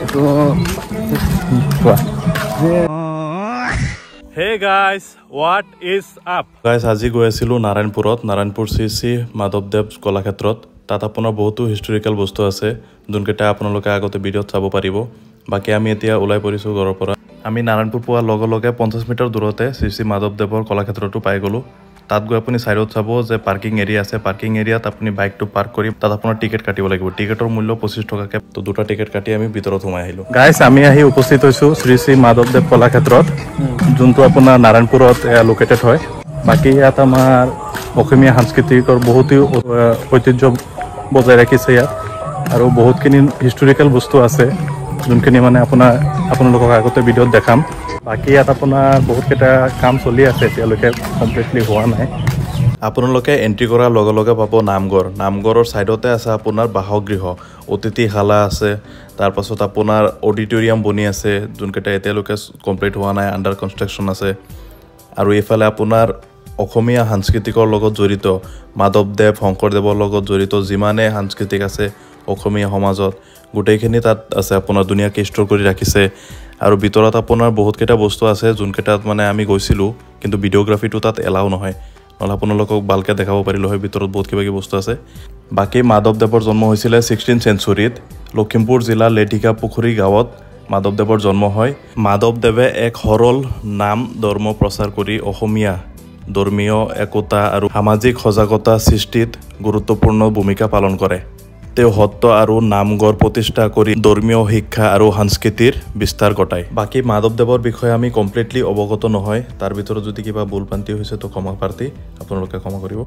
Hey guys, what is up? Guys, আজি গৈ আছিলো নাৰায়ণপুৰত, নাৰায়ণপুৰ শ্ৰী মাধৱদেৱ কলাক্ষেত্ৰত। তাত আপোনাৰ বহুতো হিষ্টৰিকেল বস্তু আছে যোনকেইটা আপোনালোকে আগতে ভিডিঅ'ত চাব পাৰিব। বাকি আমি এতিয়া ওলাই পৰিছো ঘৰৰ পৰা। আমি নাৰায়ণপুৰ পোৱাৰ লগে লগে 50 মিটাৰ দূৰতে শ্ৰী মাধৱদেৱৰ কলাক্ষেত্ৰটো পাই গলো। তাত গৈ আপুনি সাইডত চাব যে পাৰ্কিং এৰিয়া আছে। পাৰ্কিং এৰিয়াত আপুনি বাইকটো পাৰ্ক কৰি তাত আপোনাৰ টিকেট কাটিব লাগিব। টিকেটৰ মূল্য 25 টকাকে। তো দুটা টিকেট কাটি আমি ভিতৰত সোমাই আহিলো। গাইস, আমি আহি উপস্থিত হৈছো শ্ৰী মাধৱদেৱ কলাক্ষেত্ৰত, যোনটো আপোনাৰ নাৰায়ণপুৰত লোকেটেড হয়। বাকি ইয়াত আমাৰ অসমীয়া সাংস্কৃতিকৰ বহুতো ঐতিহ্য বজাই ৰাখিছে ইয়াত, আৰু বহুতখিনি হিষ্টৰিকেল বস্তু আছে যোনখিনি মানে আপোনালোকক আগতে ভিডিঅ'ত দেখাম। বাকি ইয়াত আপোনাৰ বহুতকেইটা কাম চলি আছে, এতিয়ালৈকে কমপ্লিটলি হোৱা নাই। আপোনালোকে এন্ট্ৰি কৰাৰ লগে লগে পাব নামঘৰ। নামঘৰৰ সাইডতে আছে আপোনাৰ বাসগৃহ, অতিথিশালা আছে। তাৰ পাছত আপোনাৰ অডিটৰিয়াম বনি আছে যোনকেইটা এতিয়ালৈকে কমপ্লিট হোৱা নাই, আণ্ডাৰ কনষ্ট্ৰাকশ্যন আছে। আৰু এইফালে আপোনাৰ অসমীয়া সাংস্কৃতিকৰ লগত জড়িত, মাধৱদেৱ শংকৰদেৱৰ লগত জড়িত যিমানে সাংস্কৃতিক আছে অসমীয়া সমাজত গোটেইখিনি তাত আছে। আপোনাৰ ধুনীয়াকৈ ষ্ট'ৰ কৰি ৰাখিছে। আৰু ভিতৰত আপোনাৰ বহুতকেইটা বস্তু আছে যোনকেইটাত মানে আমি গৈছিলোঁ, কিন্তু ভিডিঅ'গ্ৰাফিটো তাত এলাও নহয়, নহ'লে আপোনালোকক ভালকৈ দেখাব পাৰিলোঁ হয়। ভিতৰত বহুত কিবা কিবি বস্তু আছে। বাকী মাধৱদেৱৰ জন্ম হৈছিলে 16th চেঞ্চুৰীত লখিমপুৰ জিলাৰ লেধিকা পুখুৰী গাঁৱত মাধৱদেৱৰ জন্ম হয়। মাধৱদেৱে এক সৰল নাম ধৰ্ম প্ৰচাৰ কৰি অসমীয়া ধৰ্মীয় একতা আৰু সামাজিক সজাগতা সৃষ্টিত গুৰুত্বপূৰ্ণ ভূমিকা পালন কৰে। তেওঁ সত্ৰ আৰু নামঘৰ প্ৰতিষ্ঠা কৰি ধৰ্মীয় শিক্ষা আৰু সংস্কৃতিৰ বিস্তাৰ ঘটায়। বাকী মাধৱদেৱৰ বিষয়ে আমি কমপ্লিটলি অৱগত নহয়, তাৰ ভিতৰত যদি কিবা ভুল ভ্ৰান্তি হৈছে তো ক্ষমা প্ৰাৰ্থী, আপোনালোকে ক্ষমা কৰিব।